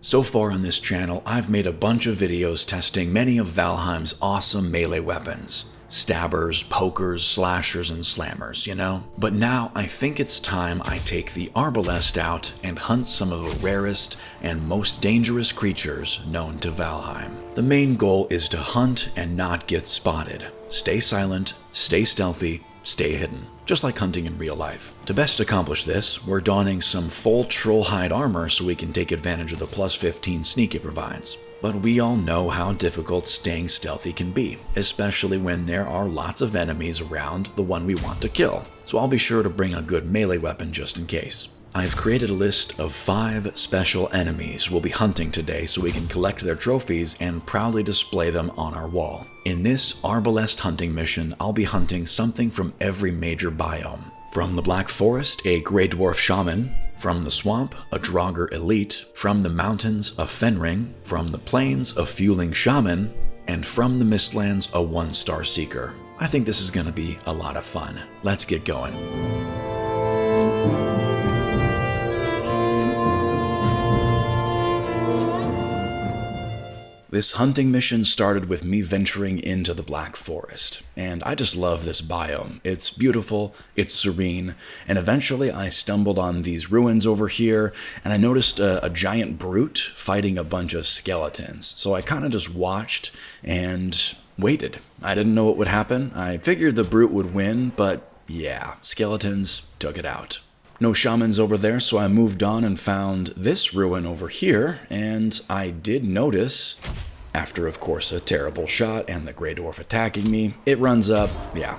So far on this channel, I've made a bunch of videos testing many of Valheim's awesome melee weapons. Stabbers, pokers, slashers, and slammers, you know? But now I think it's time I take the Arbalest out and hunt some of the rarest and most dangerous creatures known to Valheim. The main goal is to hunt and not get spotted. Stay silent, stay stealthy, stay hidden, just like hunting in real life. To best accomplish this, we're donning some full troll hide armor so we can take advantage of the plus 15 sneak it provides. But we all know how difficult staying stealthy can be, especially when there are lots of enemies around the one we want to kill. So I'll be sure to bring a good melee weapon just in case. I've created a list of 5 special enemies we'll be hunting today so we can collect their trophies and proudly display them on our wall. In this Arbalest hunting mission, I'll be hunting something from every major biome. From the Black Forest, a Greydwarf Shaman. From the swamp, a Draugr Elite. From the mountains, a Fenring. From the plains, a Fuling Shaman. And from the Mistlands, a 1-star Seeker. I think this is gonna be a lot of fun. Let's get going. This hunting mission started with me venturing into the Black Forest, and I just love this biome. It's beautiful, it's serene, and eventually I stumbled on these ruins over here, and I noticed a giant brute fighting a bunch of skeletons. So I kind of just watched and waited. I didn't know what would happen. I figured the brute would win, but yeah, skeletons took it out. No shamans over there, so I moved on and found this ruin over here, and I did notice, after of course a terrible shot and the Greydwarf attacking me, it runs up,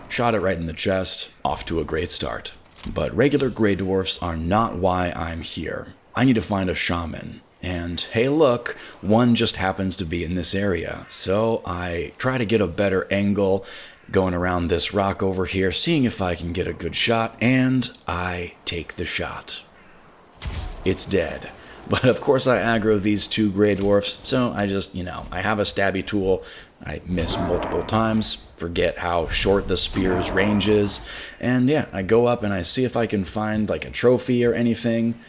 shot it right in the chest, off to a great start. But regular Greydwarfs are not why I'm here. I need to find a shaman. And hey look, one just happens to be in this area. So I try to get a better angle, going around this rock over here, seeing if I can get a good shot, and I take the shot. It's dead. But of course I aggro these 2 Greydwarfs, so I just, I have a stabby tool. I miss multiple times, forget how short the spear's range is, and I go up and I see if I can find like a trophy or anything.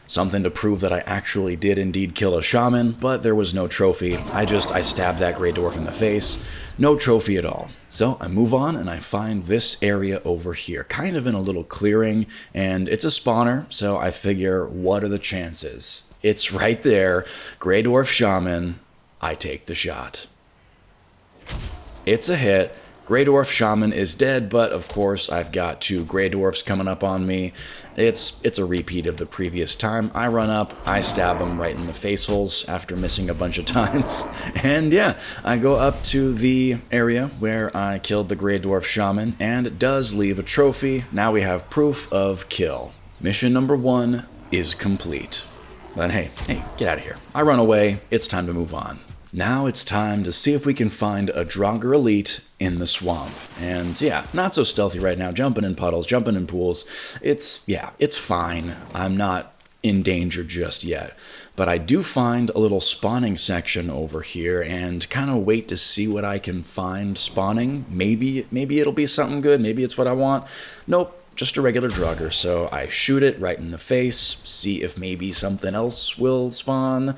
Something to prove that I actually did indeed kill a shaman, but there was no trophy. I stabbed that Greydwarf in the face. No trophy at all. So I move on and I find this area over here, kind of in a little clearing, and it's a spawner, so I figure, what are the chances? It's right there, Greydwarf Shaman. I take the shot. It's a hit. Greydwarf Shaman is dead, but of course I've got 2 Greydwarfs coming up on me. It's a repeat of the previous time. I run up, I stab him right in the face holes after missing a bunch of times. And I go up to the area where I killed the Greydwarf Shaman, and it does leave a trophy. Now we have proof of kill. Mission number 1 is complete. But hey, get out of here. I run away, it's time to move on. Now it's time to see if we can find a Draugr Elite in the swamp. And not so stealthy right now, jumping in puddles, jumping in pools. It's fine. I'm not in danger just yet. But I do find a little spawning section over here and kind of wait to see what I can find spawning. Maybe it'll be something good, maybe it's what I want. Nope. Just a regular Draugr, so I shoot it right in the face, see if maybe something else will spawn.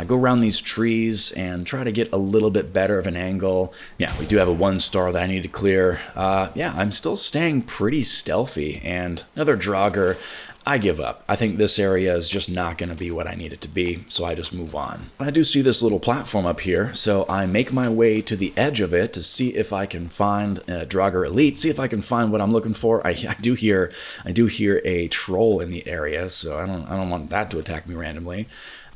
Go around these trees and try to get a little bit better of an angle. We do have a 1-star that I need to clear. I'm still staying pretty stealthy, and another Draugr. I give up. I think this area is just not going to be what I need it to be, so I just move on. I do see this little platform up here, so I make my way to the edge of it to see if I can find a Draugr Elite, see if I can find what I'm looking for. I do hear a troll in the area, so I don't want that to attack me randomly.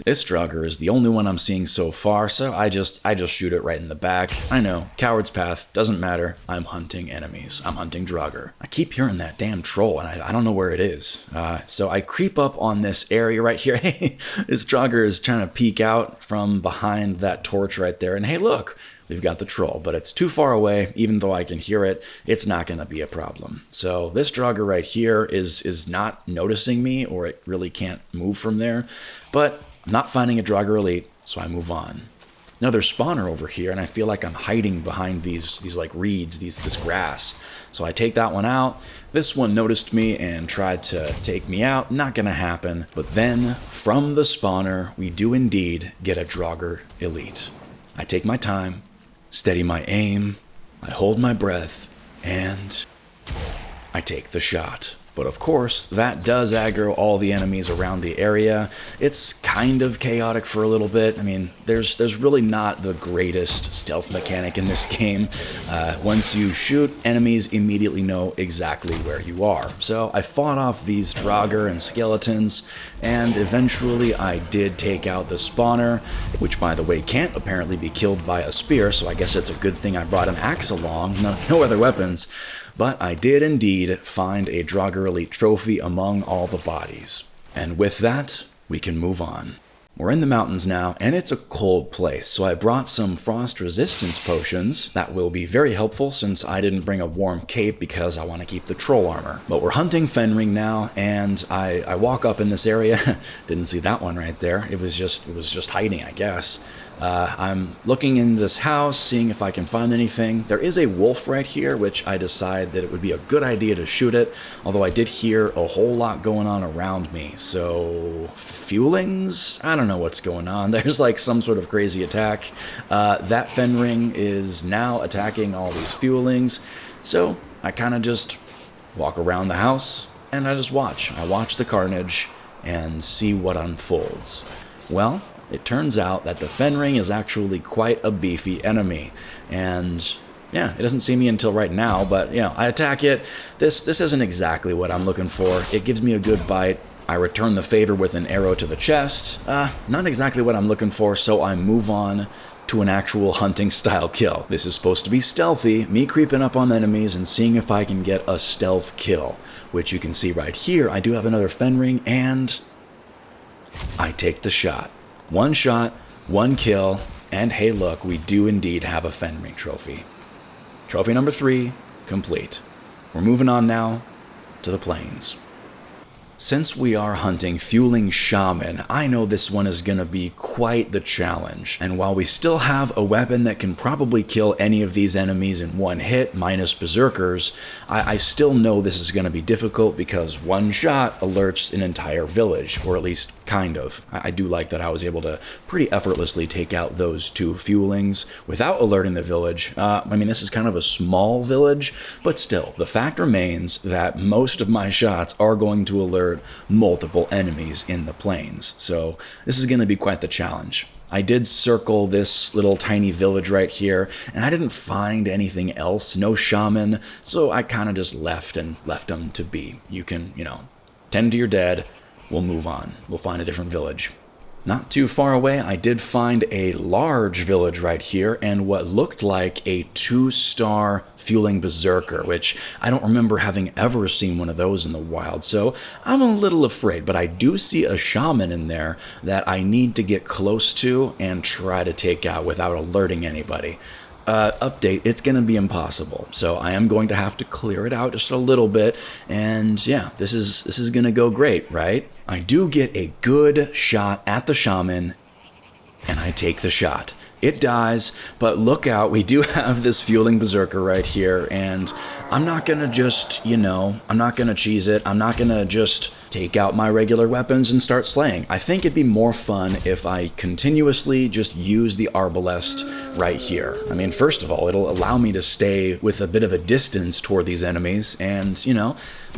This Draugr is the only one I'm seeing so far, so I just shoot it right in the back. I know, coward's path, doesn't matter. I'm hunting enemies. I'm hunting Draugr. I keep hearing that damn troll, and I don't know where it is. So I creep up on this area right here. Hey, this Draugr is trying to peek out from behind that torch right there, and hey, look, we've got the troll, but it's too far away. Even though I can hear it, it's not going to be a problem. So this Draugr right here is not noticing me, or it really can't move from there, but I'm not finding a Draugr Elite, so I move on. another spawner over here, and I feel like I'm hiding behind these like reeds, this grass. So I take that one out. This one noticed me and tried to take me out. Not gonna happen. But then, from the spawner, we do indeed get a Draugr Elite. I take my time, steady my aim, I hold my breath, and I take the shot. But of course, that does aggro all the enemies around the area. It's kind of chaotic for a little bit. I mean, there's really not the greatest stealth mechanic in this game. Once you shoot, enemies immediately know exactly where you are. So I fought off these Draugr and skeletons, and eventually I did take out the spawner, which by the way can't apparently be killed by a spear, so I guess it's a good thing I brought an axe along, no other weapons. But I did indeed find a Draugr Elite trophy among all the bodies. And with that, we can move on. We're in the mountains now, and it's a cold place, so I brought some frost resistance potions. That will be very helpful since I didn't bring a warm cape because I want to keep the troll armor. But we're hunting Fenring now, and I walk up in this area. Didn't see that one right there. It was just hiding, I guess. I'm looking in this house, seeing if I can find anything. There is a wolf right here, which I decide that it would be a good idea to shoot it, although I did hear a whole lot going on around me. So, Fulings? I don't know what's going on. There's like some sort of crazy attack. That Fenring is now attacking all these Fulings, so I kind of just walk around the house, and I just watch. I watch the carnage and see what unfolds. Well, it turns out that the Fenring is actually quite a beefy enemy, and yeah, it doesn't see me until right now, but you know, I attack it. This isn't exactly what I'm looking for. It gives me a good bite. I return the favor with an arrow to the chest. Not exactly what I'm looking for, so I move on to an actual hunting style kill. This is supposed to be stealthy, me creeping up on enemies and seeing if I can get a stealth kill, which you can see right here. I do have another Fenring, and I take the shot. One shot, one kill, and hey look, we do indeed have a Fenring trophy. Trophy number 3, complete. We're moving on now to the plains. Since we are hunting Fuling Shaman, I know this one is going to be quite the challenge. And while we still have a weapon that can probably kill any of these enemies in one hit, minus berserkers, I still know this is going to be difficult because one shot alerts an entire village, or at least kind of. I do like that I was able to pretty effortlessly take out those 2 Fulings without alerting the village. I mean, this is kind of a small village, but still, the fact remains that most of my shots are going to alert multiple enemies in the plains. So this is going to be quite the challenge. I did circle this little tiny village right here, and I didn't find anything else, no shaman, so I kind of just left them to be. You can, tend to your dead, we'll move on. We'll find a different village. Not too far away, I did find a large village right here and what looked like a 2-star Fuling Berserker, which I don't remember having ever seen one of those in the wild, so I'm a little afraid, but I do see a shaman in there that I need to get close to and try to take out without alerting anybody. Update, it's going to be impossible, so I am going to have to clear it out just a little bit, and yeah, this is going to go great, right? I do get a good shot at the shaman, and I take the shot. It dies, but look out, we do have this Fuling Berserker right here, and I'm not gonna just, I'm not gonna cheese it, I'm not gonna just take out my regular weapons and start slaying. I think it'd be more fun if I continuously just use the Arbalest right here. I mean, first of all, it'll allow me to stay with a bit of a distance toward these enemies, and,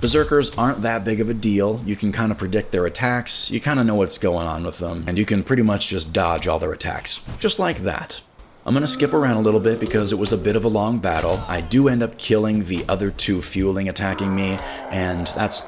Berserkers aren't that big of a deal. You can kind of predict their attacks, you kind of know what's going on with them, and you can pretty much just dodge all their attacks. Just like that. I'm going to skip around a little bit because it was a bit of a long battle. I do end up killing the other 2 Fuling attacking me, and that's,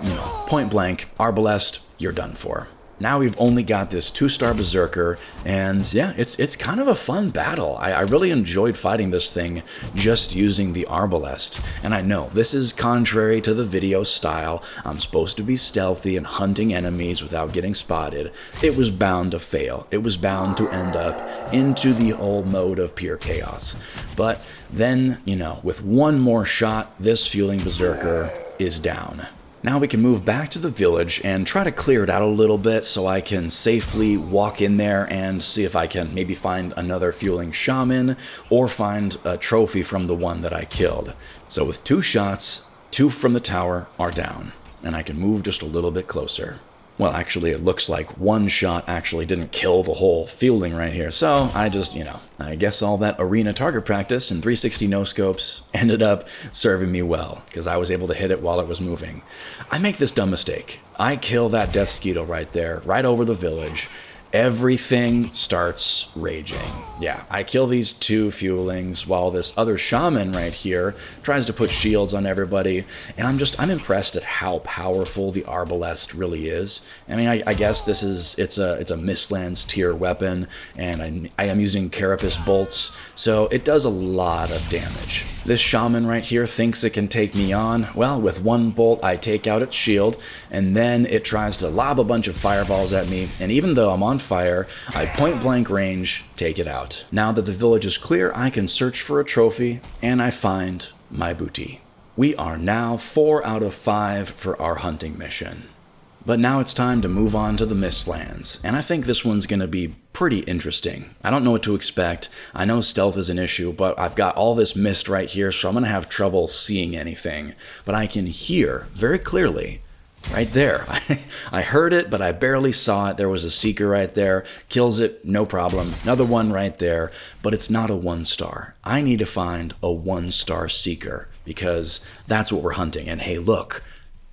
point blank, Arbalest, you're done for. Now we've only got this 2-star Berserker, and yeah, it's kind of a fun battle. I really enjoyed fighting this thing just using the Arbalest. And I know, this is contrary to the video style. I'm supposed to be stealthy and hunting enemies without getting spotted. It was bound to fail. It was bound to end up into the whole mode of pure chaos. But then, with one more shot, this Fuling Berserker is down. Now we can move back to the village and try to clear it out a little bit so I can safely walk in there and see if I can maybe find another Fuling Shaman or find a trophy from the one that I killed. So with 2 shots, 2 from the tower are down, and I can move just a little bit closer. Well, actually, it looks like 1 shot actually didn't kill the whole Fuling right here, so I just, I guess all that arena target practice and 360 no-scopes ended up serving me well, because I was able to hit it while it was moving. I make this dumb mistake. I kill that Death Skeeto right there, right over the village. Everything starts raging. Yeah, I kill these 2 Fulings while this other shaman right here tries to put shields on everybody, and I'm impressed at how powerful the Arbalest really is. I mean, I guess it's a Mistlands tier weapon, and I am using Carapace bolts, so it does a lot of damage. This shaman right here thinks it can take me on. Well, with 1 bolt I take out its shield, and then it tries to lob a bunch of fireballs at me, and even though I'm on fire, I point blank range, take it out. Now that the village is clear, I can search for a trophy, and I find my booty. We are now 4 out of 5 for our hunting mission. But now it's time to move on to the Mistlands, and I think this one's gonna be pretty interesting. I don't know what to expect. I know stealth is an issue, but I've got all this mist right here, so I'm gonna have trouble seeing anything. But I can hear very clearly. Right there. I heard it, but I barely saw it. There was a seeker right there. Kills it, no problem. Another one right there, but it's not a 1-star. I need to find a 1-star seeker, because that's what we're hunting. And hey, look,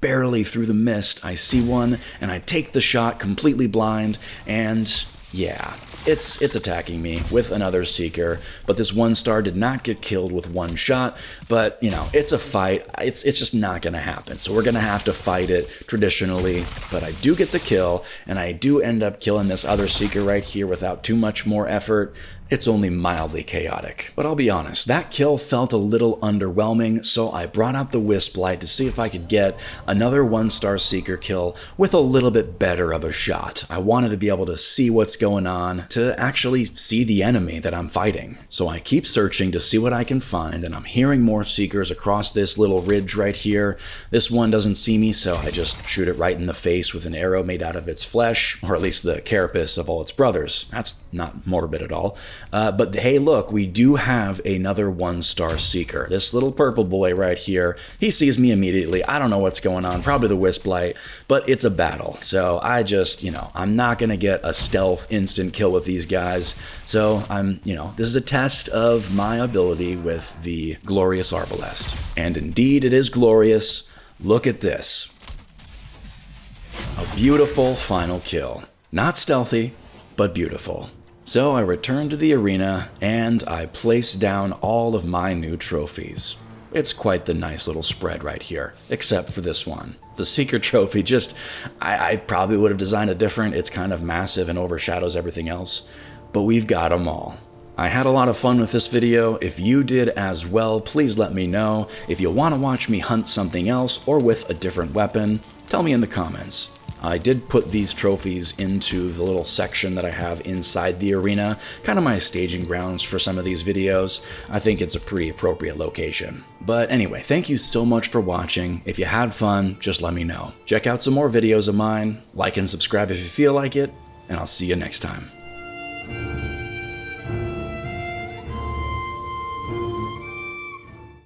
barely through the mist, I see one, and I take the shot completely blind, and yeah, it's attacking me with another seeker, but this 1-star did not get killed with 1 shot, but it's a fight. It's just not gonna happen, so we're gonna have to fight it traditionally. But I do get the kill, and I do end up killing this other seeker right here without too much more effort. It's only mildly chaotic. But I'll be honest, that kill felt a little underwhelming, so I brought out the Wisp Light to see if I could get another 1-star seeker kill with a little bit better of a shot. I wanted to be able to see what's going on, to actually see the enemy that I'm fighting. So I keep searching to see what I can find, and I'm hearing more seekers across this little ridge right here. This one doesn't see me, so I just shoot it right in the face with an arrow made out of its flesh, or at least the carapace of all its brothers. That's not morbid at all. But hey, look, we do have another 1-star seeker. This little purple boy right here, he sees me immediately. I don't know what's going on, probably the Wisp Light, but it's a battle. So I just, I'm not gonna get a stealth instant kill with these guys. So this is a test of my ability with the glorious Arbalest. And indeed, it is glorious. Look at this. A beautiful final kill. Not stealthy, but beautiful. So I return to the arena, and I place down all of my new trophies. It's quite the nice little spread right here, except for this one. The Seeker trophy, I probably would have designed it different. It's kind of massive and overshadows everything else, but we've got them all. I had a lot of fun with this video. If you did as well, please let me know. If you want to watch me hunt something else or with a different weapon, tell me in the comments. I did put these trophies into the little section that I have inside the arena, kind of my staging grounds for some of these videos. I think it's a pretty appropriate location. But anyway, thank you so much for watching. If you had fun, just let me know. Check out some more videos of mine, like and subscribe if you feel like it, and I'll see you next time.